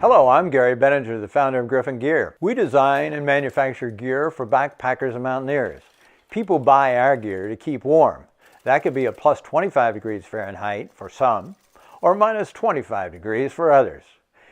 Hello, I'm Gary Benninger, the founder of Gryphon Gear. We design and manufacture gear for backpackers and mountaineers. People buy our gear to keep warm. That could be a plus 25 degrees Fahrenheit for some, or minus 25 degrees for others.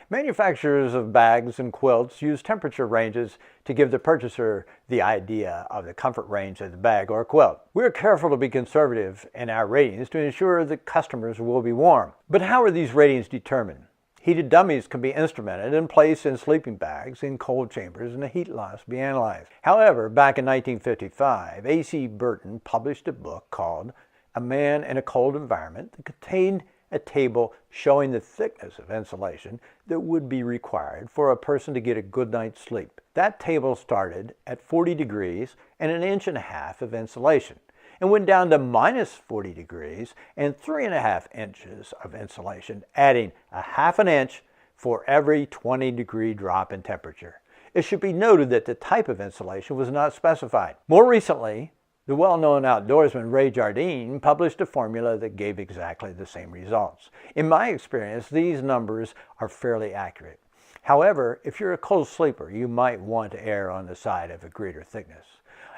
Manufacturers of bags and quilts use temperature ranges to give the purchaser the idea of the comfort range of the bag or quilt. We're careful to be conservative in our ratings to ensure that customers will be warm. But how are these ratings determined? Heated dummies can be instrumented and placed in sleeping bags in cold chambers and the heat loss be analyzed. However, back in 1955, A.C. Burton published a book called A Man in a Cold Environment that contained a table showing the thickness of insulation that would be required for a person to get a good night's sleep. That table started at 40 degrees and 1.5 inches of insulation, and went down to minus 40 degrees and 3.5 inches of insulation, adding 1/2 inch for every 20-degree drop in temperature. It should be noted that the type of insulation was not specified. More recently, the well-known outdoorsman Ray Jardine published a formula that gave exactly the same results. In my experience, these numbers are fairly accurate. However, if you're a cold sleeper, you might want to err on the side of a greater thickness.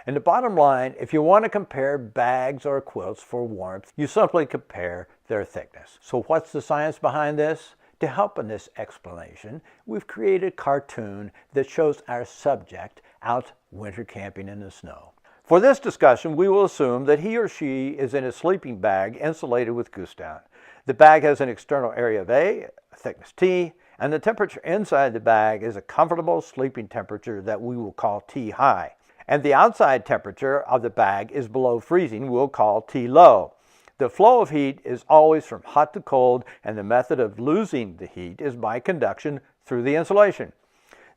And the bottom line, if you want to compare bags or quilts for warmth, you simply compare their thickness. So what's the science behind this? To help in this explanation, we've created a cartoon that shows our subject out winter camping in the snow. For this discussion, we will assume that he or she is in a sleeping bag insulated with goose down. The bag has an external area of A, a thickness T, and the temperature inside the bag is a comfortable sleeping temperature that we will call T high. And the outside temperature of the bag is below freezing, we'll call T low. The flow of heat is always from hot to cold, and the method of losing the heat is by conduction through the insulation.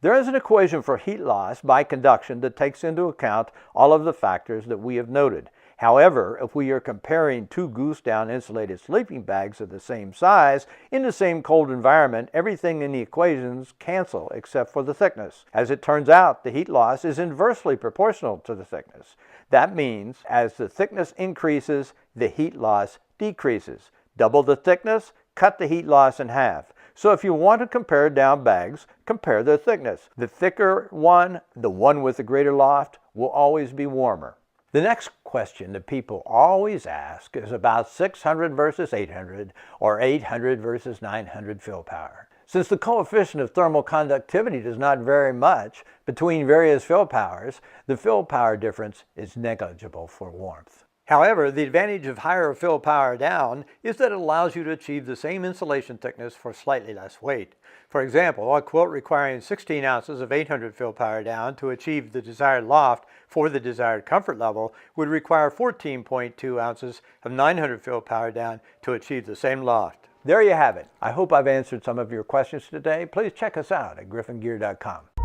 There is an equation for heat loss by conduction that takes into account all of the factors that we have noted. However, if we are comparing two goose down insulated sleeping bags of the same size in the same cold environment, everything in the equations cancel except for the thickness. As it turns out, the heat loss is inversely proportional to the thickness. That means as the thickness increases, the heat loss decreases. Double the thickness, cut the heat loss in half. So if you want to compare down bags, compare their thickness. The thicker one, the one with the greater loft, will always be warmer. The next question that people always ask is about 600 versus 800 or 800 versus 900 fill power. Since the coefficient of thermal conductivity does not vary much between various fill powers, the fill power difference is negligible for warmth. However, the advantage of higher fill power down is that it allows you to achieve the same insulation thickness for slightly less weight. For example, a quilt requiring 16 ounces of 800 fill power down to achieve the desired loft for the desired comfort level would require 14.2 ounces of 900 fill power down to achieve the same loft. There you have it. I hope I've answered some of your questions today. Please check us out at gryphongear.com.